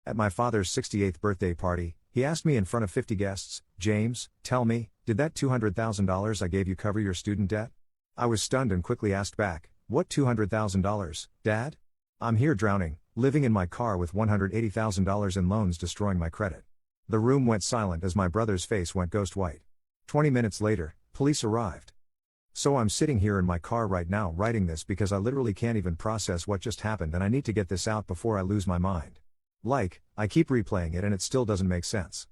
At my father's 68th birthday party, he asked me in front of 50 guests, "James, tell me, did that $200,000 I gave you cover your student debt?" I was stunned and quickly asked back, "What $200,000, Dad? I'm here drowning, living in my car with $180,000 in loans destroying my credit." The room went silent as my brother's face went ghost white. 20 minutes later, police arrived. So I'm sitting here in my car right now writing this because I literally can't even process what just happened and I need to get this out before I lose my mind. I keep replaying it and it still doesn't make sense.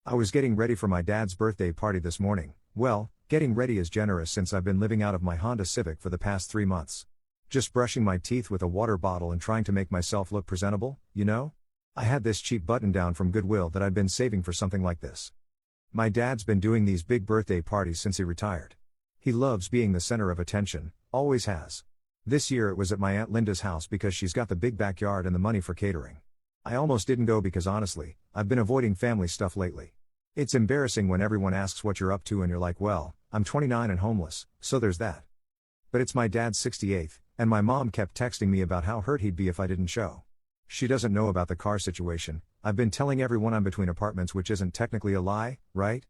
I was getting ready for my dad's birthday party this morning. Well, getting ready is generous since I've been living out of my Honda Civic for the past 3 months. Just brushing my teeth with a water bottle and trying to make myself look presentable, you know? I had this cheap button down from Goodwill that I'd been saving for something like this. My dad's been doing these big birthday parties since he retired. He loves being the center of attention, always has. This year it was at my Aunt Linda's house because she's got the big backyard and the money for catering. I almost didn't go because honestly, I've been avoiding family stuff lately. It's embarrassing when everyone asks what you're up to and you're like, well, I'm 29 and homeless, so there's that. But it's my dad's 68th, and my mom kept texting me about how hurt he'd be if I didn't show. She doesn't know about the car situation. I've been telling everyone I'm between apartments, which isn't technically a lie, right?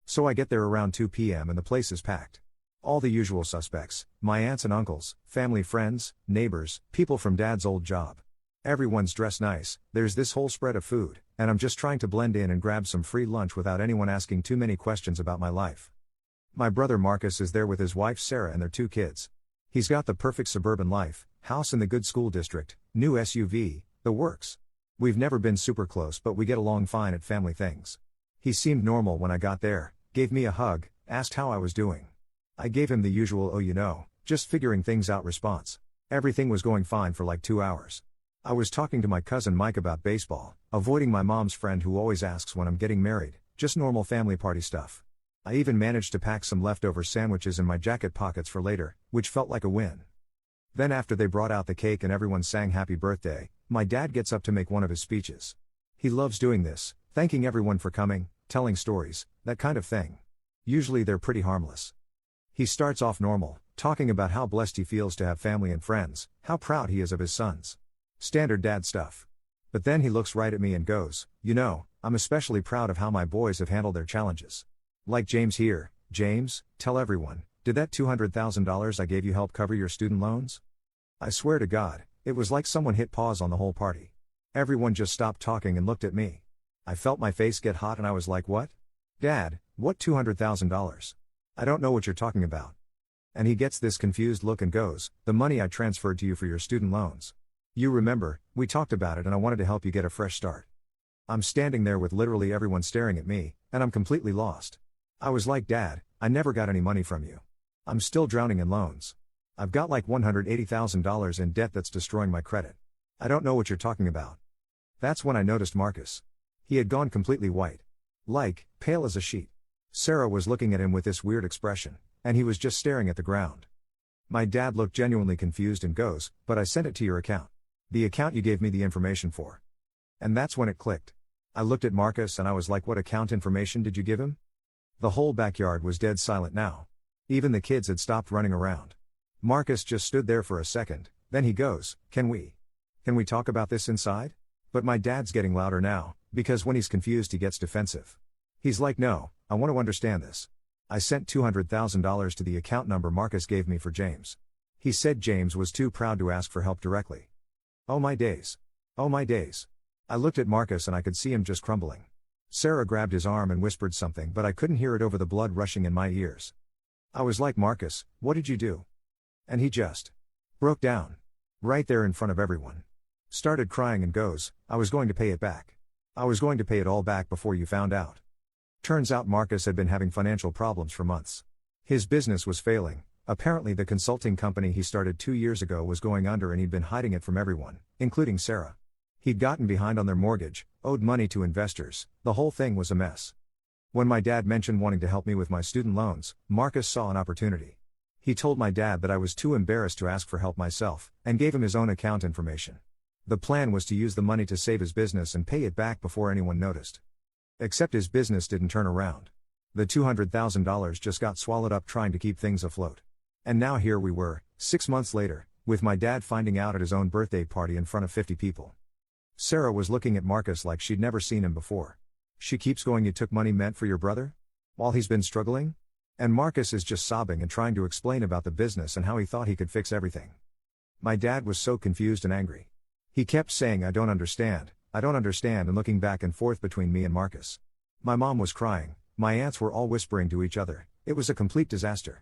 So I get there around 2 p.m. and the place is packed. All the usual suspects, my aunts and uncles, family friends, neighbors, people from dad's old job. Everyone's dressed nice, there's this whole spread of food, and I'm just trying to blend in and grab some free lunch without anyone asking too many questions about my life. My brother Marcus is there with his wife Sarah and their 2 kids. He's got the perfect suburban life, house in the good school district, new SUV, the works. We've never been super close but we get along fine at family things. He seemed normal when I got there, gave me a hug, asked how I was doing. I gave him the usual "oh you know, just figuring things out" response. Everything was going fine for like 2 hours. I was talking to my cousin Mike about baseball, avoiding my mom's friend who always asks when I'm getting married, just normal family party stuff. I even managed to pack some leftover sandwiches in my jacket pockets for later, which felt like a win. Then after they brought out the cake and everyone sang happy birthday, my dad gets up to make one of his speeches. He loves doing this, thanking everyone for coming, telling stories, that kind of thing. Usually they're pretty harmless. He starts off normal, talking about how blessed he feels to have family and friends, how proud he is of his sons. Standard dad stuff. But then he looks right at me and goes, "You know, I'm especially proud of how my boys have handled their challenges. Like James here. James, tell everyone, did that $200,000 I gave you help cover your student loans?" I swear to God, it was like someone hit pause on the whole party. Everyone just stopped talking and looked at me. I felt my face get hot and I was like, "What? Dad, what $200,000? I don't know what you're talking about." And he gets this confused look and goes, "The money I transferred to you for your student loans. You remember, we talked about it and I wanted to help you get a fresh start." I'm standing there with literally everyone staring at me, and I'm completely lost. I was like, "Dad, I never got any money from you. I'm still drowning in loans. I've got like $180,000 in debt that's destroying my credit. I don't know what you're talking about." That's when I noticed Marcus. He had gone completely white. Pale as a sheet. Sarah was looking at him with this weird expression, and he was just staring at the ground. My dad looked genuinely confused and goes, "But I sent it to your account. The account you gave me the information for." And that's when it clicked. I looked at Marcus and I was like, "What account information did you give him?" The whole backyard was dead silent now. Even the kids had stopped running around. Marcus just stood there for a second, then he goes, Can we talk about this inside?" But my dad's getting louder now, because when he's confused he gets defensive. He's like, "No, I want to understand this. I sent $200,000 to the account number Marcus gave me for James. He said James was too proud to ask for help directly." Oh my days. Oh my days. I looked at Marcus and I could see him just crumbling. Sarah grabbed his arm and whispered something but I couldn't hear it over the blood rushing in my ears. I was like, "Marcus, what did you do?" And he just broke down. Right there in front of everyone. Started crying and goes, "I was going to pay it back. I was going to pay it all back before you found out." Turns out Marcus had been having financial problems for months. His business was failing. Apparently the consulting company he started 2 years ago was going under and he'd been hiding it from everyone, including Sarah. He'd gotten behind on their mortgage, owed money to investors, the whole thing was a mess. When my dad mentioned wanting to help me with my student loans, Marcus saw an opportunity. He told my dad that I was too embarrassed to ask for help myself, and gave him his own account information. The plan was to use the money to save his business and pay it back before anyone noticed. Except his business didn't turn around. The $200,000 just got swallowed up trying to keep things afloat. And now here we were, 6 months later, with my dad finding out at his own birthday party in front of 50 people. Sarah was looking at Marcus like she'd never seen him before. She keeps going, "You took money meant for your brother? While he's been struggling?" And Marcus is just sobbing and trying to explain about the business and how he thought he could fix everything. My dad was so confused and angry. He kept saying, I don't understand, and looking back and forth between me and Marcus. My mom was crying, my aunts were all whispering to each other. It was a complete disaster.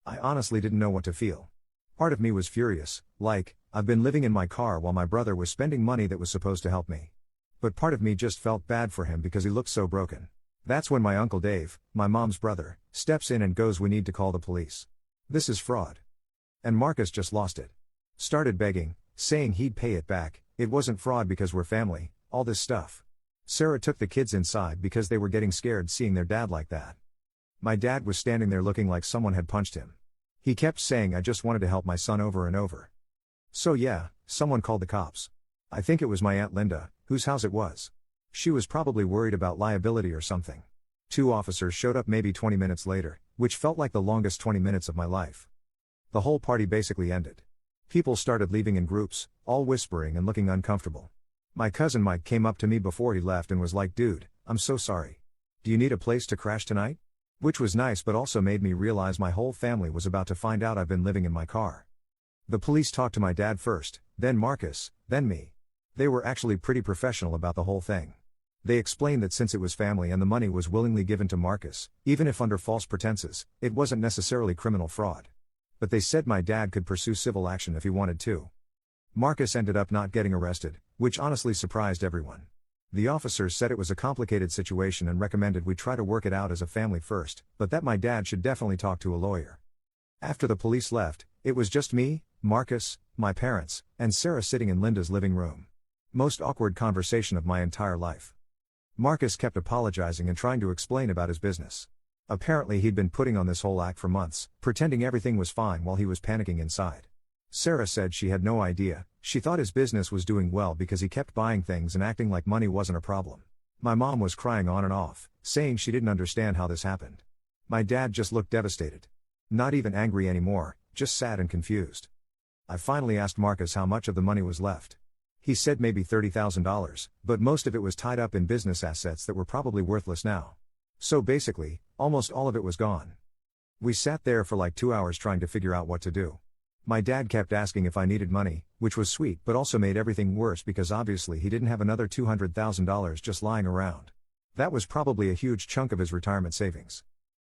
I honestly didn't know what to feel. Part of me was furious, like, I've been living in my car while my brother was spending money that was supposed to help me. But part of me just felt bad for him because he looked so broken. That's when my Uncle Dave, my mom's brother, steps in and goes, "We need to call the police. This is fraud." And Marcus just lost it. Started begging, saying he'd pay it back, it wasn't fraud because we're family, all this stuff. Sarah took the kids inside because they were getting scared seeing their dad like that. My dad was standing there looking like someone had punched him. He kept saying, "I just wanted to help my son," over and over. So yeah, someone called the cops. I think it was my Aunt Linda, whose house it was. She was probably worried about liability or something. 2 officers showed up maybe 20 minutes later, which felt like the longest 20 minutes of my life. The whole party basically ended. People started leaving in groups, all whispering and looking uncomfortable. My cousin Mike came up to me before he left and was like, "Dude, I'm so sorry. Do you need a place to crash tonight?" Which was nice but also made me realize my whole family was about to find out I've been living in my car. The police talked to my dad first, then Marcus, then me. They were actually pretty professional about the whole thing. They explained that since it was family and the money was willingly given to Marcus, even if under false pretenses, it wasn't necessarily criminal fraud. But they said my dad could pursue civil action if he wanted to. Marcus ended up not getting arrested, which honestly surprised everyone. The officers said it was a complicated situation and recommended we try to work it out as a family first, but that my dad should definitely talk to a lawyer. After the police left, it was just me, Marcus, my parents, and Sarah sitting in Linda's living room. Most awkward conversation of my entire life. Marcus kept apologizing and trying to explain about his business. Apparently he'd been putting on this whole act for months, pretending everything was fine while he was panicking inside. Sarah said she had no idea, she thought his business was doing well because he kept buying things and acting like money wasn't a problem. My mom was crying on and off, saying she didn't understand how this happened. My dad just looked devastated. Not even angry anymore, just sad and confused. I finally asked Marcus how much of the money was left. He said maybe $30,000, but most of it was tied up in business assets that were probably worthless now. So basically, almost all of it was gone. We sat there for like 2 hours trying to figure out what to do. My dad kept asking if I needed money, which was sweet but also made everything worse because obviously he didn't have another $200,000 just lying around. That was probably a huge chunk of his retirement savings.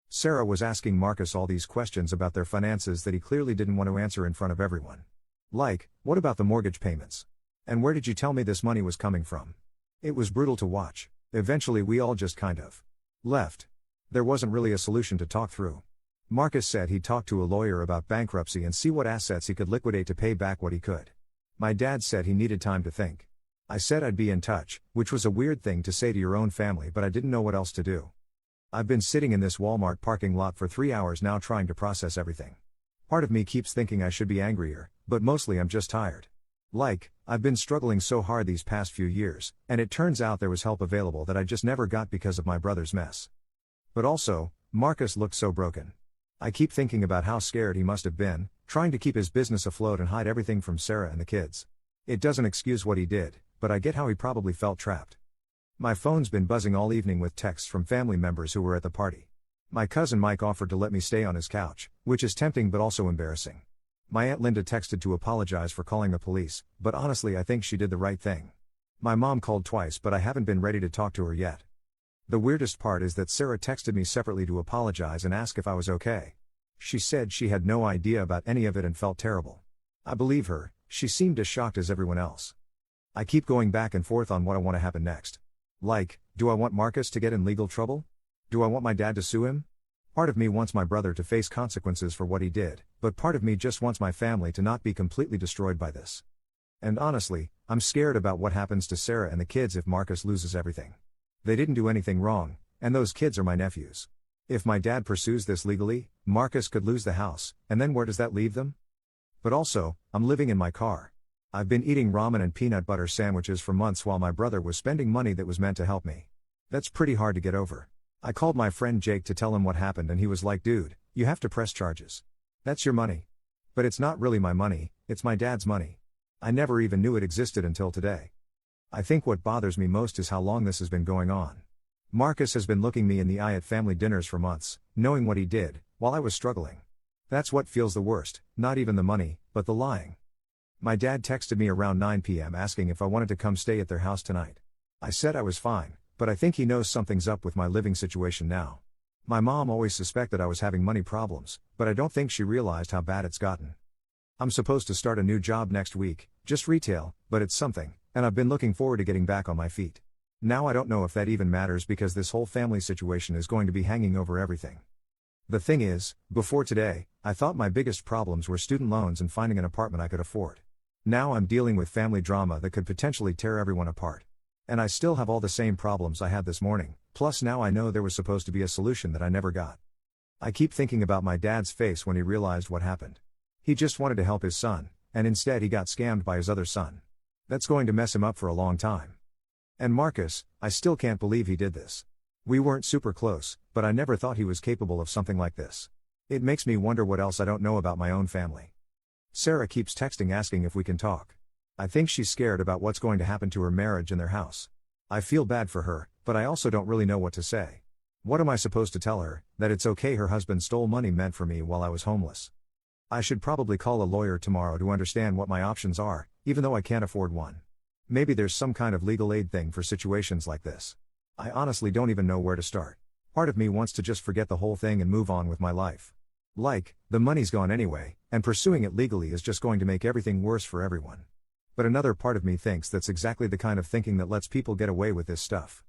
Sarah was asking Marcus all these questions about their finances that he clearly didn't want to answer in front of everyone. Like, what about the mortgage payments? And where did you tell me this money was coming from? It was brutal to watch. Eventually we all just kind of left. There wasn't really a solution to talk through. Marcus said he'd talk to a lawyer about bankruptcy and see what assets he could liquidate to pay back what he could. My dad said he needed time to think. I said I'd be in touch, which was a weird thing to say to your own family, but I didn't know what else to do. I've been sitting in this Walmart parking lot for 3 hours now trying to process everything. Part of me keeps thinking I should be angrier, but mostly I'm just tired. Like, I've been struggling so hard these past few years, and it turns out there was help available that I just never got because of my brother's mess. But also, Marcus looked so broken. I keep thinking about how scared he must have been, trying to keep his business afloat and hide everything from Sarah and the kids. It doesn't excuse what he did, but I get how he probably felt trapped. My phone's been buzzing all evening with texts from family members who were at the party. My cousin Mike offered to let me stay on his couch, which is tempting but also embarrassing. My Aunt Linda texted to apologize for calling the police, but honestly I think she did the right thing. My mom called twice but I haven't been ready to talk to her yet. The weirdest part is that Sarah texted me separately to apologize and ask if I was okay. She said she had no idea about any of it and felt terrible. I believe her, she seemed as shocked as everyone else. I keep going back and forth on what I want to happen next. Like, do I want Marcus to get in legal trouble? Do I want my dad to sue him? Part of me wants my brother to face consequences for what he did, but part of me just wants my family to not be completely destroyed by this. And honestly, I'm scared about what happens to Sarah and the kids if Marcus loses everything. They didn't do anything wrong, and those kids are my nephews. If my dad pursues this legally, Marcus could lose the house, and then where does that leave them? But also, I'm living in my car. I've been eating ramen and peanut butter sandwiches for months while my brother was spending money that was meant to help me. That's pretty hard to get over. I called my friend Jake to tell him what happened and he was like, "Dude, you have to press charges. That's your money." But it's not really my money, it's my dad's money. I never even knew it existed until today. I think what bothers me most is how long this has been going on. Marcus has been looking me in the eye at family dinners for months, knowing what he did, while I was struggling. That's what feels the worst, not even the money, but the lying. My dad texted me around 9 p.m. asking if I wanted to come stay at their house tonight. I said I was fine, but I think he knows something's up with my living situation now. My mom always suspected I was having money problems, but I don't think she realized how bad it's gotten. I'm supposed to start a new job next week, just retail, but it's something, and I've been looking forward to getting back on my feet. Now I don't know if that even matters because this whole family situation is going to be hanging over everything. The thing is, before today, I thought my biggest problems were student loans and finding an apartment I could afford. Now I'm dealing with family drama that could potentially tear everyone apart. And I still have all the same problems I had this morning, plus now I know there was supposed to be a solution that I never got. I keep thinking about my dad's face when he realized what happened. He just wanted to help his son, and instead he got scammed by his other son. That's going to mess him up for a long time. And Marcus, I still can't believe he did this. We weren't super close, but I never thought he was capable of something like this. It makes me wonder what else I don't know about my own family. Sarah keeps texting asking if we can talk. I think she's scared about what's going to happen to her marriage and their house. I feel bad for her, but I also don't really know what to say. What am I supposed to tell her? That it's okay her husband stole money meant for me while I was homeless. I should probably call a lawyer tomorrow to understand what my options are, even though I can't afford one. Maybe there's some kind of legal aid thing for situations like this. I honestly don't even know where to start. Part of me wants to just forget the whole thing and move on with my life. The money's gone anyway, and pursuing it legally is just going to make everything worse for everyone. But another part of me thinks that's exactly the kind of thinking that lets people get away with this stuff.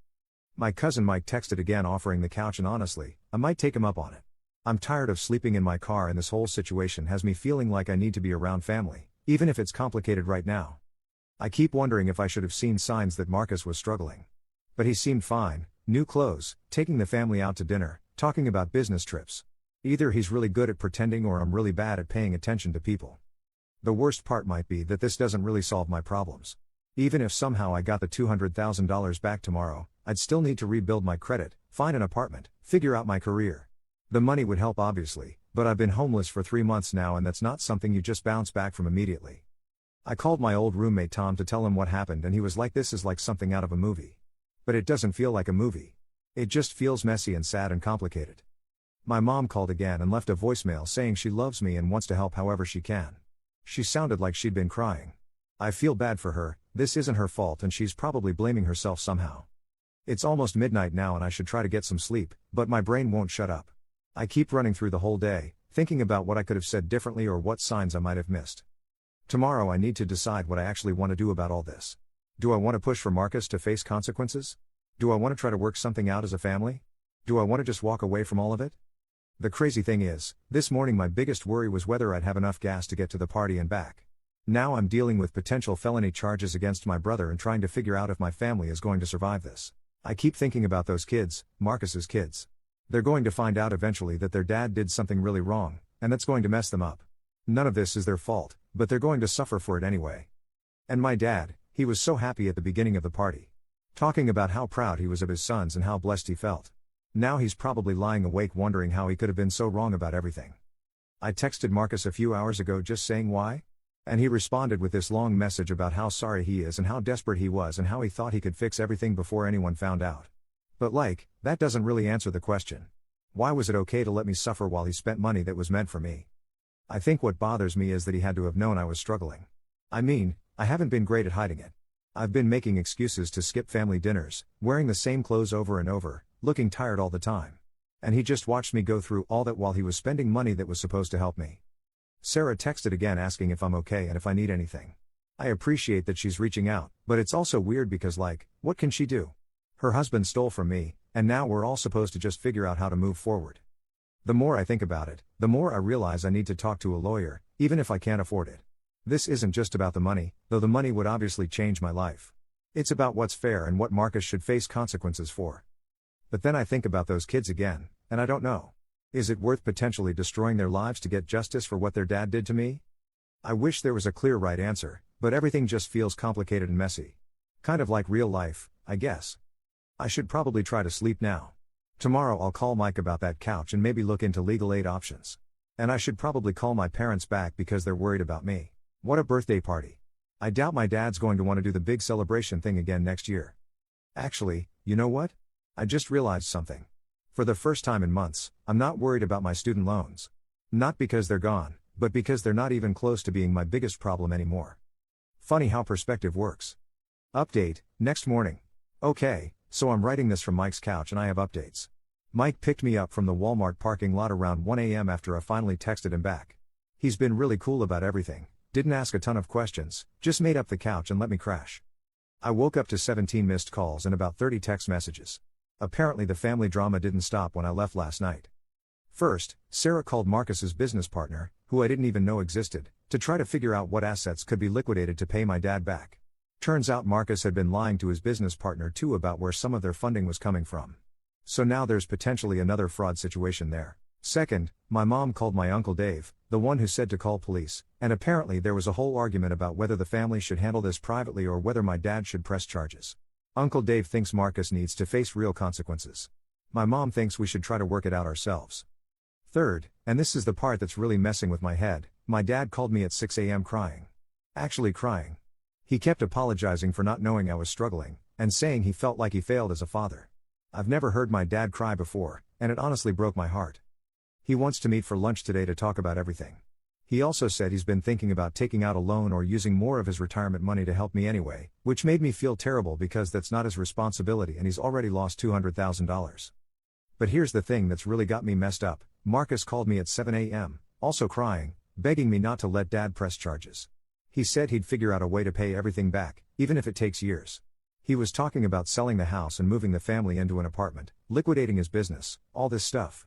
My cousin Mike texted again offering the couch, and honestly, I might take him up on it. I'm tired of sleeping in my car, and this whole situation has me feeling like I need to be around family, even if it's complicated right now. I keep wondering if I should have seen signs that Marcus was struggling. But he seemed fine, new clothes, taking the family out to dinner, talking about business trips. Either he's really good at pretending or I'm really bad at paying attention to people. The worst part might be that this doesn't really solve my problems. Even if somehow I got the $200,000 back tomorrow, I'd still need to rebuild my credit, find an apartment, figure out my career. The money would help obviously, but I've been homeless for 3 months now, and that's not something you just bounce back from immediately. I called my old roommate Tom to tell him what happened, and he was like, "This is like something out of a movie." But it doesn't feel like a movie. It just feels messy and sad and complicated. My mom called again and left a voicemail saying she loves me and wants to help however she can. She sounded like she'd been crying. I feel bad for her. This isn't her fault and she's probably blaming herself somehow. It's almost midnight now and I should try to get some sleep, but my brain won't shut up. I keep running through the whole day, thinking about what I could have said differently or what signs I might have missed. Tomorrow I need to decide what I actually want to do about all this. Do I want to push for Marcus to face consequences? Do I want to try to work something out as a family? Do I want to just walk away from all of it? The crazy thing is, this morning my biggest worry was whether I'd have enough gas to get to the party and back. Now I'm dealing with potential felony charges against my brother and trying to figure out if my family is going to survive this. I keep thinking about those kids, Marcus's kids. They're going to find out eventually that their dad did something really wrong, and that's going to mess them up. None of this is their fault, but they're going to suffer for it anyway. And my dad, he was so happy at the beginning of the party. Talking about how proud he was of his sons and how blessed he felt. Now he's probably lying awake wondering how he could have been so wrong about everything. I texted Marcus a few hours ago just saying why? And he responded with this long message about how sorry he is and how desperate he was and how he thought he could fix everything before anyone found out. But that doesn't really answer the question. Why was it okay to let me suffer while he spent money that was meant for me? I think what bothers me is that he had to have known I was struggling. I mean, I haven't been great at hiding it. I've been making excuses to skip family dinners, wearing the same clothes over and over, looking tired all the time. And he just watched me go through all that while he was spending money that was supposed to help me. Sarah texted again asking if I'm okay and if I need anything. I appreciate that she's reaching out, but it's also weird because what can she do? Her husband stole from me, and now we're all supposed to just figure out how to move forward. The more I think about it, the more I realize I need to talk to a lawyer, even if I can't afford it. This isn't just about the money, though the money would obviously change my life. It's about what's fair and what Marcus should face consequences for. But then I think about those kids again, and I don't know. Is it worth potentially destroying their lives to get justice for what their dad did to me? I wish there was a clear right answer, but everything just feels complicated and messy. Kind of like real life, I guess. I should probably try to sleep now. Tomorrow I'll call Mike about that couch and maybe look into legal aid options. And I should probably call my parents back because they're worried about me. What a birthday party. I doubt my dad's going to want to do the big celebration thing again next year. Actually, you know what? I just realized something. For the first time in months, I'm not worried about my student loans. Not because they're gone, but because they're not even close to being my biggest problem anymore. Funny how perspective works. Update, next morning. Okay, so I'm writing this from Mike's couch and I have updates. Mike picked me up from the Walmart parking lot around 1 a.m. after I finally texted him back. He's been really cool about everything, didn't ask a ton of questions, just made up the couch and let me crash. I woke up to 17 missed calls and about 30 text messages. Apparently the family drama didn't stop when I left last night. First, Sarah called Marcus's business partner, who I didn't even know existed, to try to figure out what assets could be liquidated to pay my dad back. Turns out Marcus had been lying to his business partner too about where some of their funding was coming from. So now there's potentially another fraud situation there. Second, my mom called my Uncle Dave, the one who said to call police, and apparently there was a whole argument about whether the family should handle this privately or whether my dad should press charges. Uncle Dave thinks Marcus needs to face real consequences. My mom thinks we should try to work it out ourselves. Third, and this is the part that's really messing with my head, my dad called me at 6 a.m. crying. Actually crying. He kept apologizing for not knowing I was struggling, and saying he felt like he failed as a father. I've never heard my dad cry before, and it honestly broke my heart. He wants to meet for lunch today to talk about everything. He also said he's been thinking about taking out a loan or using more of his retirement money to help me anyway, which made me feel terrible because that's not his responsibility and he's already lost $200,000. But here's the thing that's really got me messed up. Marcus called me at 7 a.m., also crying, begging me not to let dad press charges. He said he'd figure out a way to pay everything back, even if it takes years. He was talking about selling the house and moving the family into an apartment, liquidating his business, all this stuff.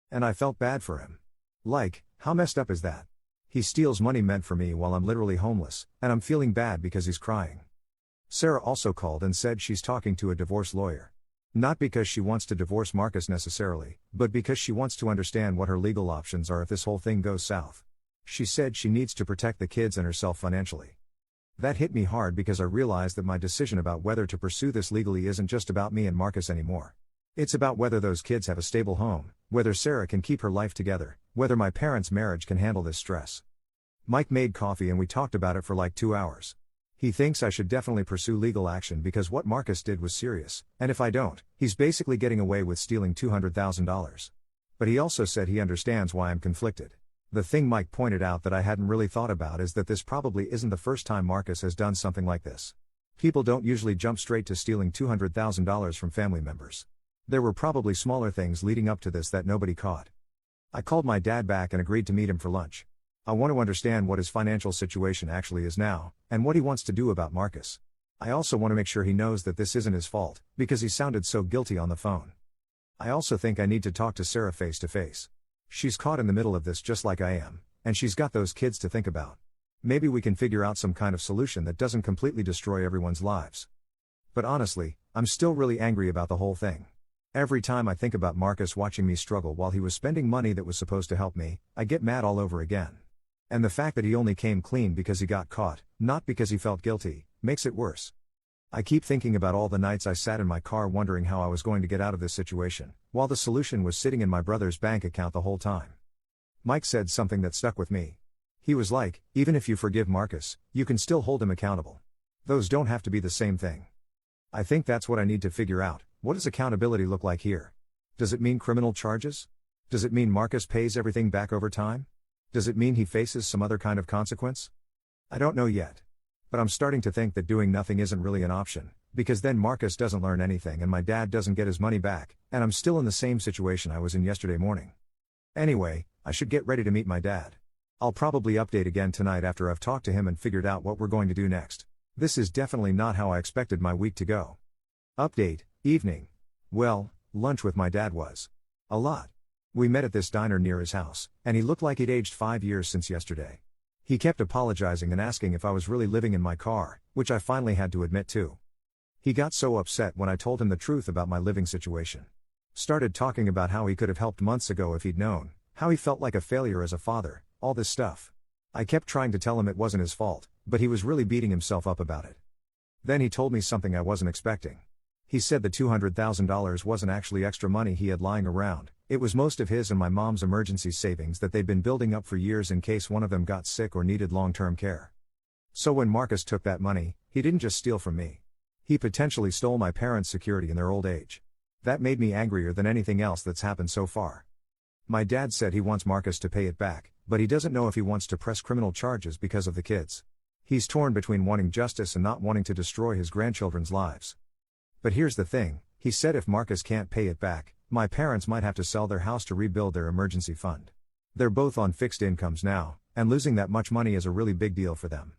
And I felt bad for him. Like, how messed up is that? He steals money meant for me while I'm literally homeless, and I'm feeling bad because he's crying. Sarah also called and said she's talking to a divorce lawyer. Not because she wants to divorce Marcus necessarily, but because she wants to understand what her legal options are if this whole thing goes south. She said she needs to protect the kids and herself financially. That hit me hard because I realized that my decision about whether to pursue this legally isn't just about me and Marcus anymore. It's about whether those kids have a stable home, whether Sarah can keep her life together, whether my parents' marriage can handle this stress. Mike made coffee and we talked about it for like 2 hours. He thinks I should definitely pursue legal action because what Marcus did was serious, and if I don't, he's basically getting away with stealing $200,000. But he also said he understands why I'm conflicted. The thing Mike pointed out that I hadn't really thought about is that this probably isn't the first time Marcus has done something like this. People don't usually jump straight to stealing $200,000 from family members. There were probably smaller things leading up to this that nobody caught. I called my dad back and agreed to meet him for lunch. I want to understand what his financial situation actually is now, and what he wants to do about Marcus. I also want to make sure he knows that this isn't his fault, because he sounded so guilty on the phone. I also think I need to talk to Sarah face to face. She's caught in the middle of this just like I am, and she's got those kids to think about. Maybe we can figure out some kind of solution that doesn't completely destroy everyone's lives. But honestly, I'm still really angry about the whole thing. Every time I think about Marcus watching me struggle while he was spending money that was supposed to help me, I get mad all over again. And the fact that he only came clean because he got caught, not because he felt guilty, makes it worse. I keep thinking about all the nights I sat in my car wondering how I was going to get out of this situation, while the solution was sitting in my brother's bank account the whole time. Mike said something that stuck with me. He was like, even if you forgive Marcus, you can still hold him accountable. Those don't have to be the same thing. I think that's what I need to figure out. What does accountability look like here? Does it mean criminal charges? Does it mean Marcus pays everything back over time? Does it mean he faces some other kind of consequence? I don't know yet. But I'm starting to think that doing nothing isn't really an option, because then Marcus doesn't learn anything and my dad doesn't get his money back, and I'm still in the same situation I was in yesterday morning. Anyway, I should get ready to meet my dad. I'll probably update again tonight after I've talked to him and figured out what we're going to do next. This is definitely not how I expected my week to go. Update, evening. Well, lunch with my dad was a lot. We met at this diner near his house, and he looked like he'd aged 5 years since yesterday. He kept apologizing and asking if I was really living in my car, which I finally had to admit to. He got so upset when I told him the truth about my living situation. Started talking about how he could have helped months ago if he'd known, how he felt like a failure as a father, all this stuff. I kept trying to tell him it wasn't his fault, but he was really beating himself up about it. Then he told me something I wasn't expecting. He said the $200,000 wasn't actually extra money he had lying around, it was most of his and my mom's emergency savings that they'd been building up for years in case one of them got sick or needed long-term care. So when Marcus took that money, he didn't just steal from me. He potentially stole my parents' security in their old age. That made me angrier than anything else that's happened so far. My dad said he wants Marcus to pay it back, but he doesn't know if he wants to press criminal charges because of the kids. He's torn between wanting justice and not wanting to destroy his grandchildren's lives. But here's the thing, he said if Marcus can't pay it back, my parents might have to sell their house to rebuild their emergency fund. They're both on fixed incomes now, and losing that much money is a really big deal for them.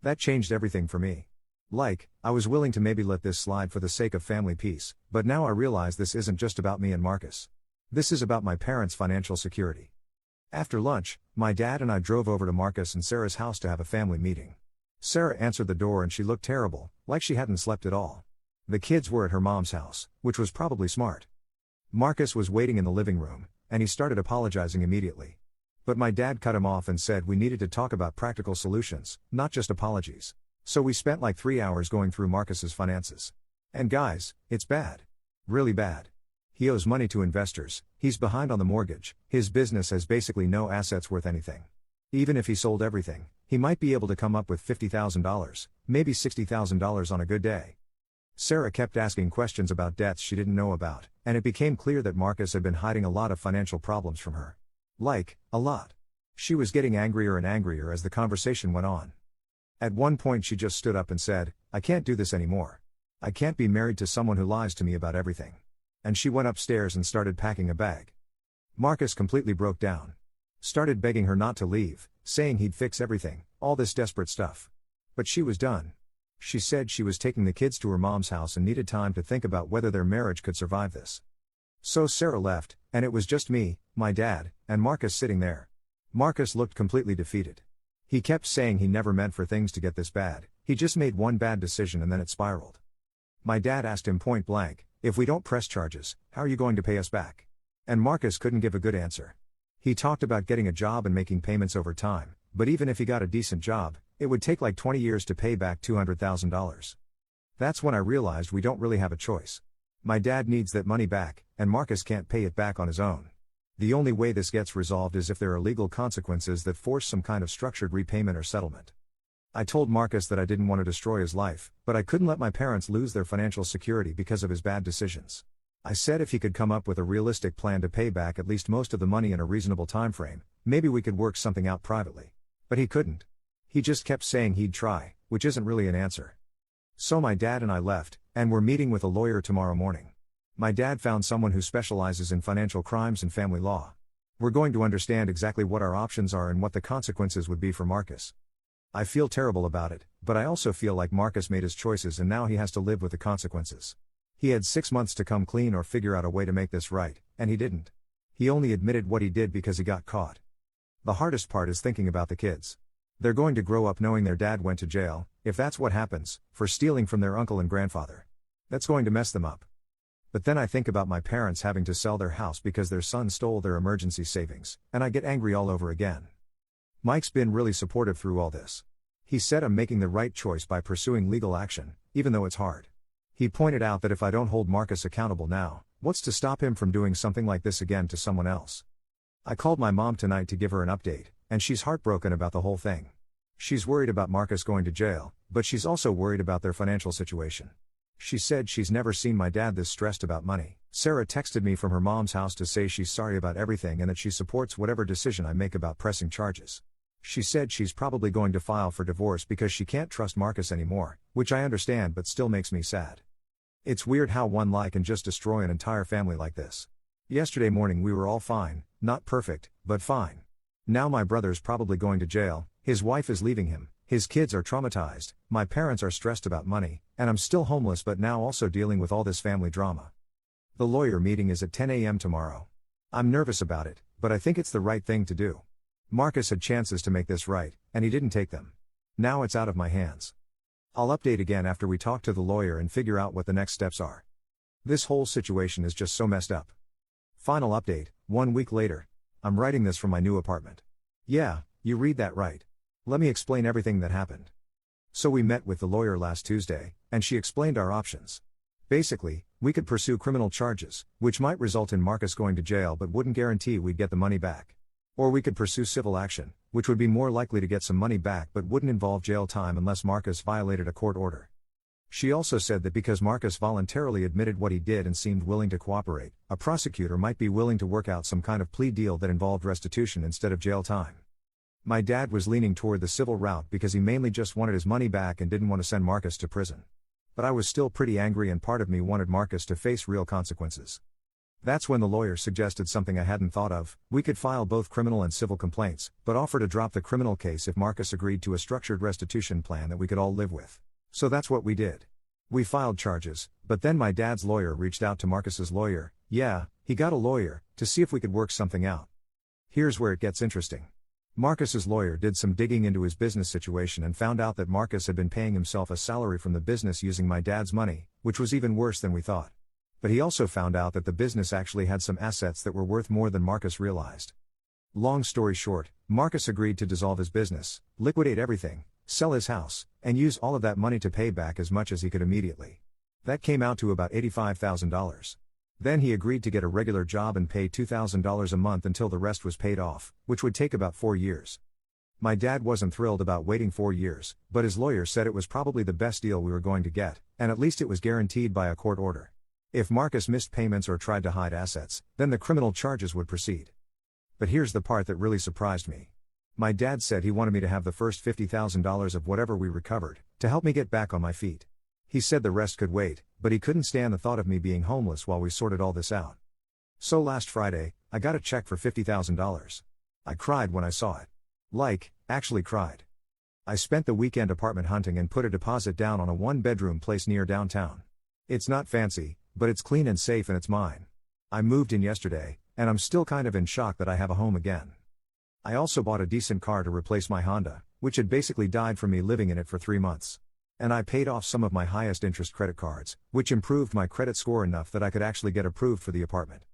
That changed everything for me. I was willing to maybe let this slide for the sake of family peace, but now I realize this isn't just about me and Marcus. This is about my parents' financial security. After lunch, my dad and I drove over to Marcus and Sarah's house to have a family meeting. Sarah answered the door and she looked terrible, like she hadn't slept at all. The kids were at her mom's house, which was probably smart. Marcus was waiting in the living room, and he started apologizing immediately. But my dad cut him off and said we needed to talk about practical solutions, not just apologies. So we spent like 3 hours going through Marcus's finances. And guys, it's bad. Really bad. He owes money to investors, he's behind on the mortgage, his business has basically no assets worth anything. Even if he sold everything, he might be able to come up with $50,000, maybe $60,000 on a good day. Sarah kept asking questions about debts she didn't know about, and it became clear that Marcus had been hiding a lot of financial problems from her. A lot. She was getting angrier and angrier as the conversation went on. At one point she just stood up and said, "I can't do this anymore. I can't be married to someone who lies to me about everything." And she went upstairs and started packing a bag. Marcus completely broke down. Started begging her not to leave, saying he'd fix everything, all this desperate stuff. But she was done. She said she was taking the kids to her mom's house and needed time to think about whether their marriage could survive this. So Sarah left, and it was just me, my dad, and Marcus sitting there. Marcus looked completely defeated. He kept saying he never meant for things to get this bad, he just made one bad decision and then it spiraled. My dad asked him point blank, "If we don't press charges, how are you going to pay us back?" And Marcus couldn't give a good answer. He talked about getting a job and making payments over time, but even if he got a decent job, it would take like 20 years to pay back $200,000. That's when I realized we don't really have a choice. My dad needs that money back, and Marcus can't pay it back on his own. The only way this gets resolved is if there are legal consequences that force some kind of structured repayment or settlement. I told Marcus that I didn't want to destroy his life, but I couldn't let my parents lose their financial security because of his bad decisions. I said if he could come up with a realistic plan to pay back at least most of the money in a reasonable time frame, maybe we could work something out privately. But he couldn't. He just kept saying he'd try, which isn't really an answer. So my dad and I left, and we're meeting with a lawyer tomorrow morning. My dad found someone who specializes in financial crimes and family law. We're going to understand exactly what our options are and what the consequences would be for Marcus. I feel terrible about it, but I also feel like Marcus made his choices and now he has to live with the consequences. He had 6 months to come clean or figure out a way to make this right, and he didn't. He only admitted what he did because he got caught. The hardest part is thinking about the kids. They're going to grow up knowing their dad went to jail, if that's what happens, for stealing from their uncle and grandfather. That's going to mess them up. But then I think about my parents having to sell their house because their son stole their emergency savings, and I get angry all over again. Mike's been really supportive through all this. He said I'm making the right choice by pursuing legal action, even though it's hard. He pointed out that if I don't hold Marcus accountable now, what's to stop him from doing something like this again to someone else? I called my mom tonight to give her an update, and she's heartbroken about the whole thing. She's worried about Marcus going to jail, but she's also worried about their financial situation. She said she's never seen my dad this stressed about money. Sarah texted me from her mom's house to say she's sorry about everything and that she supports whatever decision I make about pressing charges. She said she's probably going to file for divorce because she can't trust Marcus anymore, which I understand but still makes me sad. It's weird how one lie can just destroy an entire family like this. Yesterday morning we were all fine, not perfect, but fine. Now my brother's probably going to jail, his wife is leaving him, his kids are traumatized, my parents are stressed about money, and I'm still homeless but now also dealing with all this family drama. The lawyer meeting is at 10 a.m. tomorrow. I'm nervous about it, but I think it's the right thing to do. Marcus had chances to make this right, and he didn't take them. Now it's out of my hands. I'll update again after we talk to the lawyer and figure out what the next steps are. This whole situation is just so messed up. Final update, 1 week later. I'm writing this from my new apartment. Yeah, you read that right. Let me explain everything that happened. So we met with the lawyer last Tuesday, and she explained our options. Basically, we could pursue criminal charges, which might result in Marcus going to jail but wouldn't guarantee we'd get the money back. Or we could pursue civil action, which would be more likely to get some money back but wouldn't involve jail time unless Marcus violated a court order. She also said that because Marcus voluntarily admitted what he did and seemed willing to cooperate, a prosecutor might be willing to work out some kind of plea deal that involved restitution instead of jail time. My dad was leaning toward the civil route because he mainly just wanted his money back and didn't want to send Marcus to prison. But I was still pretty angry and part of me wanted Marcus to face real consequences. That's when the lawyer suggested something I hadn't thought of: we could file both criminal and civil complaints, but offer to drop the criminal case if Marcus agreed to a structured restitution plan that we could all live with. So that's what we did. We filed charges, but then my dad's lawyer reached out to Marcus's lawyer, yeah, he got a lawyer, to see if we could work something out. Here's where it gets interesting. Marcus's lawyer did some digging into his business situation and found out that Marcus had been paying himself a salary from the business using my dad's money, which was even worse than we thought. But he also found out that the business actually had some assets that were worth more than Marcus realized. Long story short, Marcus agreed to dissolve his business, liquidate everything, sell his house, and use all of that money to pay back as much as he could immediately. That came out to about $85,000. Then he agreed to get a regular job and pay $2,000 a month until the rest was paid off, which would take about 4 years. My dad wasn't thrilled about waiting 4 years, but his lawyer said it was probably the best deal we were going to get, and at least it was guaranteed by a court order. If Marcus missed payments or tried to hide assets, then the criminal charges would proceed. But here's the part that really surprised me. My dad said he wanted me to have the first $50,000 of whatever we recovered, to help me get back on my feet. He said the rest could wait, but he couldn't stand the thought of me being homeless while we sorted all this out. So last Friday, I got a check for $50,000. I cried when I saw it. Actually cried. I spent the weekend apartment hunting and put a deposit down on a one-bedroom place near downtown. It's not fancy, but it's clean and safe and it's mine. I moved in yesterday, and I'm still kind of in shock that I have a home again. I also bought a decent car to replace my Honda, which had basically died from me living in it for 3 months. And I paid off some of my highest interest credit cards, which improved my credit score enough that I could actually get approved for the apartment.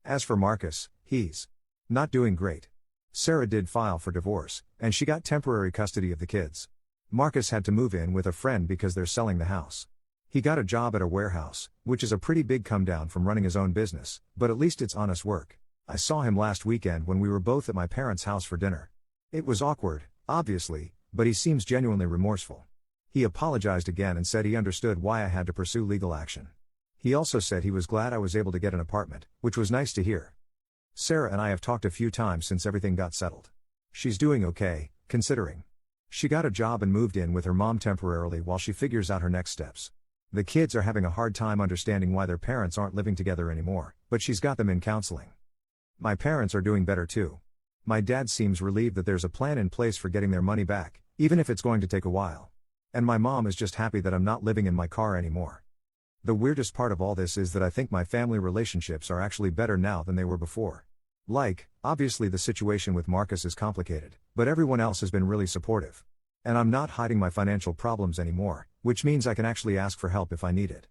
As for Marcus, he's not doing great. Sarah did file for divorce, and she got temporary custody of the kids. Marcus had to move in with a friend because they're selling the house. He got a job at a warehouse, which is a pretty big come down from running his own business, but at least it's honest work. I saw him last weekend when we were both at my parents' house for dinner. It was awkward, obviously, but he seems genuinely remorseful. He apologized again and said he understood why I had to pursue legal action. He also said he was glad I was able to get an apartment, which was nice to hear. Sarah and I have talked a few times since everything got settled. She's doing okay, considering. She got a job and moved in with her mom temporarily while she figures out her next steps. The kids are having a hard time understanding why their parents aren't living together anymore, but she's got them in counseling. My parents are doing better too. My dad seems relieved that there's a plan in place for getting their money back, even if it's going to take a while. And my mom is just happy that I'm not living in my car anymore. The weirdest part of all this is that I think my family relationships are actually better now than they were before. Obviously the situation with Marcus is complicated, but everyone else has been really supportive. And I'm not hiding my financial problems anymore, which means I can actually ask for help if I need it.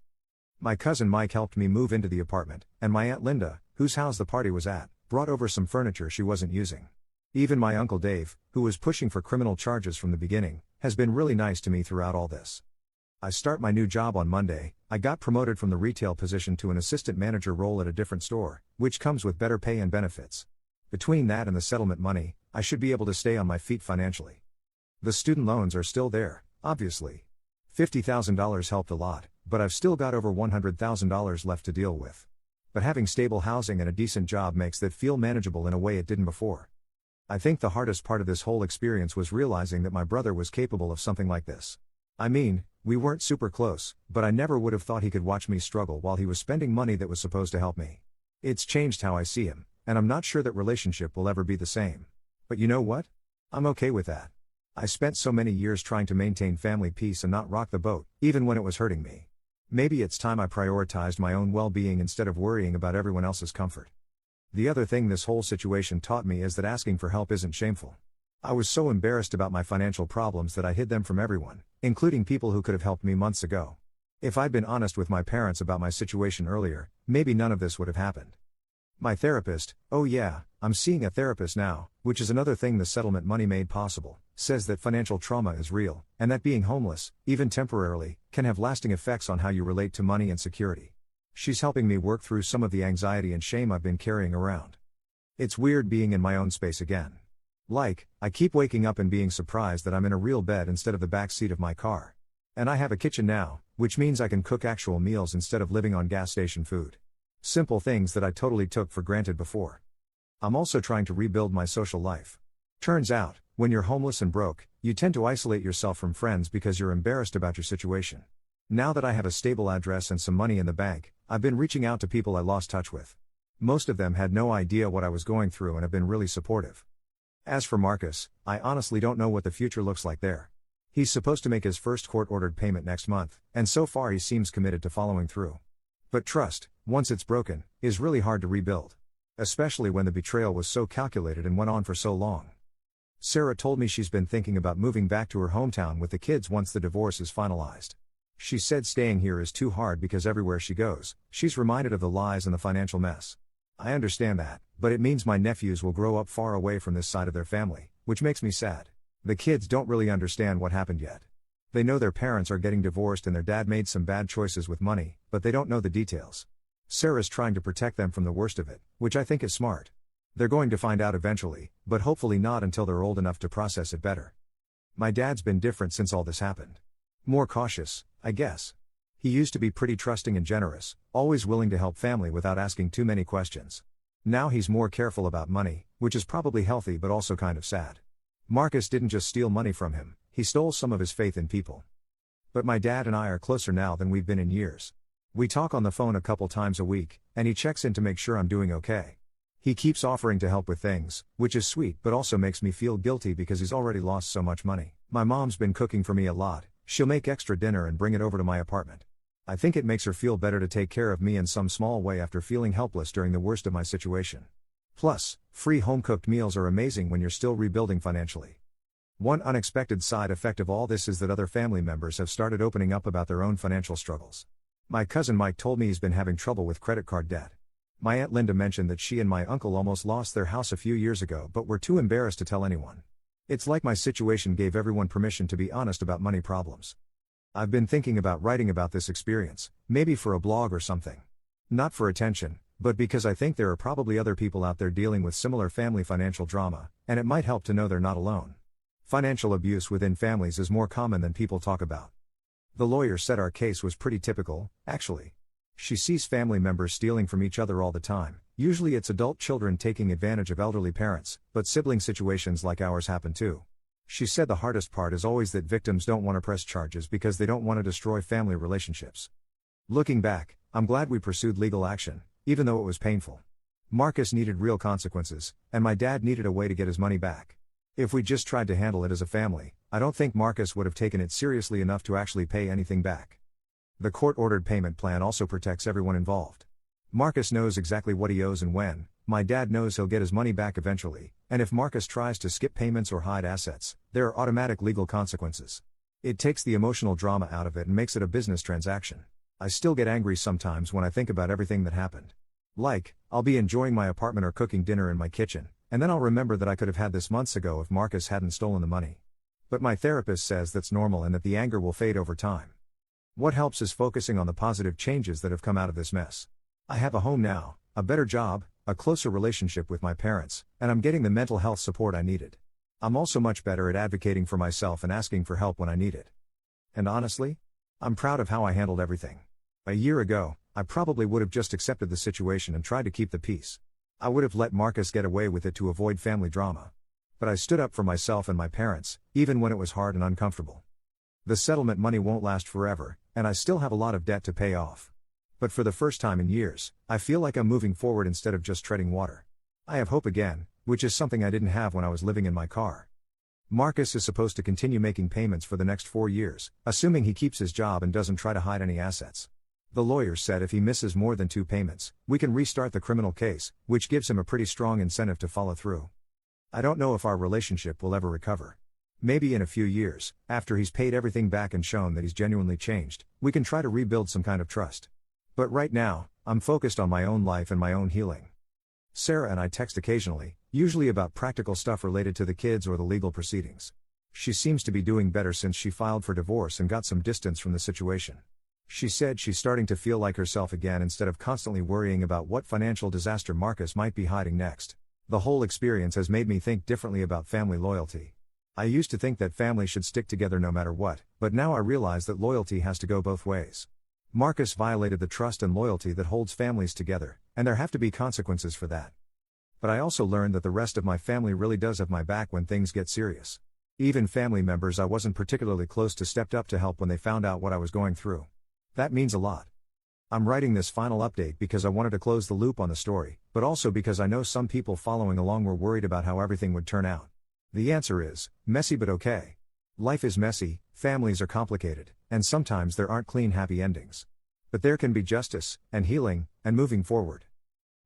My cousin Mike helped me move into the apartment, and my Aunt Linda, whose house the party was at, brought over some furniture she wasn't using. Even my Uncle Dave, who was pushing for criminal charges from the beginning, has been really nice to me throughout all this. I start my new job on Monday. I got promoted from the retail position to an assistant manager role at a different store, which comes with better pay and benefits. Between that and the settlement money, I should be able to stay on my feet financially. The student loans are still there, obviously. $50,000 helped a lot, but I've still got over $100,000 left to deal with. But having stable housing and a decent job makes that feel manageable in a way it didn't before. I think the hardest part of this whole experience was realizing that my brother was capable of something like this. I mean, we weren't super close, but I never would have thought he could watch me struggle while he was spending money that was supposed to help me. It's changed how I see him, and I'm not sure that relationship will ever be the same. But you know what? I'm okay with that. I spent so many years trying to maintain family peace and not rock the boat, even when it was hurting me. Maybe it's time I prioritized my own well-being instead of worrying about everyone else's comfort. The other thing this whole situation taught me is that asking for help isn't shameful. I was so embarrassed about my financial problems that I hid them from everyone, including people who could have helped me months ago. If I'd been honest with my parents about my situation earlier, maybe none of this would have happened. My therapist, oh yeah, I'm seeing a therapist now, which is another thing the settlement money made possible, says that financial trauma is real, and that being homeless, even temporarily, can have lasting effects on how you relate to money and security. She's helping me work through some of the anxiety and shame I've been carrying around. It's weird being in my own space again. Like, I keep waking up and being surprised that I'm in a real bed instead of the back seat of my car. And I have a kitchen now, which means I can cook actual meals instead of living on gas station food. Simple things that I totally took for granted before. I'm also trying to rebuild my social life. Turns out, when you're homeless and broke, you tend to isolate yourself from friends because you're embarrassed about your situation. Now that I have a stable address and some money in the bank, I've been reaching out to people I lost touch with. Most of them had no idea what I was going through and have been really supportive. As for Marcus, I honestly don't know what the future looks like there. He's supposed to make his first court-ordered payment next month, and so far he seems committed to following through. But trust, once it's broken, is really hard to rebuild. Especially when the betrayal was so calculated and went on for so long. Sarah told me she's been thinking about moving back to her hometown with the kids once the divorce is finalized. She said staying here is too hard because everywhere she goes, she's reminded of the lies and the financial mess. I understand that, but it means my nephews will grow up far away from this side of their family, which makes me sad. The kids don't really understand what happened yet. They know their parents are getting divorced and their dad made some bad choices with money, but they don't know the details. Sarah's trying to protect them from the worst of it, which I think is smart. They're going to find out eventually, but hopefully not until they're old enough to process it better. My dad's been different since all this happened. More cautious, I guess. He used to be pretty trusting and generous, always willing to help family without asking too many questions. Now he's more careful about money, which is probably healthy but also kind of sad. Marcus didn't just steal money from him, he stole some of his faith in people. But my dad and I are closer now than we've been in years. We talk on the phone a couple times a week, and he checks in to make sure I'm doing okay. He keeps offering to help with things, which is sweet but also makes me feel guilty because he's already lost so much money. My mom's been cooking for me a lot, she'll make extra dinner and bring it over to my apartment. I think it makes her feel better to take care of me in some small way after feeling helpless during the worst of my situation. Plus, free home-cooked meals are amazing when you're still rebuilding financially. One unexpected side effect of all this is that other family members have started opening up about their own financial struggles. My cousin Mike told me he's been having trouble with credit card debt. My Aunt Linda mentioned that she and my uncle almost lost their house a few years ago but were too embarrassed to tell anyone. It's like my situation gave everyone permission to be honest about money problems. I've been thinking about writing about this experience, maybe for a blog or something. Not for attention, but because I think there are probably other people out there dealing with similar family financial drama, and it might help to know they're not alone. Financial abuse within families is more common than people talk about. The lawyer said our case was pretty typical, actually. She sees family members stealing from each other all the time. Usually it's adult children taking advantage of elderly parents, but sibling situations like ours happen too. She said the hardest part is always that victims don't want to press charges because they don't want to destroy family relationships. Looking back, I'm glad we pursued legal action, even though it was painful. Marcus needed real consequences, and my dad needed a way to get his money back. If we just tried to handle it as a family, I don't think Marcus would have taken it seriously enough to actually pay anything back. The court-ordered payment plan also protects everyone involved. Marcus knows exactly what he owes and when. My dad knows he'll get his money back eventually, and if Marcus tries to skip payments or hide assets, there are automatic legal consequences. It takes the emotional drama out of it and makes it a business transaction. I still get angry sometimes when I think about everything that happened. Like, I'll be enjoying my apartment or cooking dinner in my kitchen, and then I'll remember that I could have had this months ago if Marcus hadn't stolen the money. But my therapist says that's normal and that the anger will fade over time. What helps is focusing on the positive changes that have come out of this mess. I have a home now, a better job, a closer relationship with my parents, and I'm getting the mental health support I needed. I'm also much better at advocating for myself and asking for help when I need it. And honestly, I'm proud of how I handled everything. A year ago, I probably would have just accepted the situation and tried to keep the peace. I would have let Marcus get away with it to avoid family drama. But I stood up for myself and my parents, even when it was hard and uncomfortable. The settlement money won't last forever, and I still have a lot of debt to pay off. But for the first time in years, I feel like I'm moving forward instead of just treading water. I have hope again, which is something I didn't have when I was living in my car. Marcus is supposed to continue making payments for the next 4 years, assuming he keeps his job and doesn't try to hide any assets. The lawyer said if he misses more than 2 payments, we can restart the criminal case, which gives him a pretty strong incentive to follow through. I don't know if our relationship will ever recover. Maybe in a few years, after he's paid everything back and shown that he's genuinely changed, we can try to rebuild some kind of trust. But right now, I'm focused on my own life and my own healing. Sarah and I text occasionally, usually about practical stuff related to the kids or the legal proceedings. She seems to be doing better since she filed for divorce and got some distance from the situation. She said she's starting to feel like herself again instead of constantly worrying about what financial disaster Marcus might be hiding next. The whole experience has made me think differently about family loyalty. I used to think that family should stick together no matter what, but now I realize that loyalty has to go both ways. Marcus violated the trust and loyalty that holds families together, and there have to be consequences for that. But I also learned that the rest of my family really does have my back when things get serious. Even family members I wasn't particularly close to stepped up to help when they found out what I was going through. That means a lot. I'm writing this final update because I wanted to close the loop on the story, but also because I know some people following along were worried about how everything would turn out. The answer is, messy but okay. Life is messy, families are complicated, and sometimes there aren't clean happy endings. But there can be justice, and healing, and moving forward.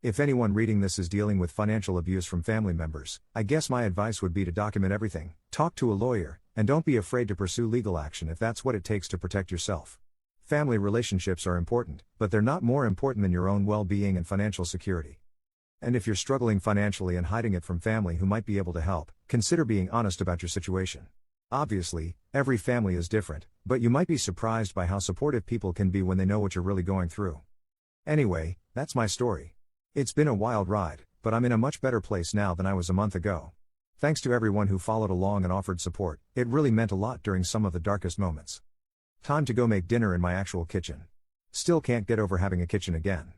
If anyone reading this is dealing with financial abuse from family members, I guess my advice would be to document everything, talk to a lawyer, and don't be afraid to pursue legal action if that's what it takes to protect yourself. Family relationships are important, but they're not more important than your own well-being and financial security. And if you're struggling financially and hiding it from family who might be able to help, consider being honest about your situation. Obviously, every family is different, but you might be surprised by how supportive people can be when they know what you're really going through. Anyway, that's my story. It's been a wild ride, but I'm in a much better place now than I was a month ago. Thanks to everyone who followed along and offered support, it really meant a lot during some of the darkest moments. Time to go make dinner in my actual kitchen. Still can't get over having a kitchen again.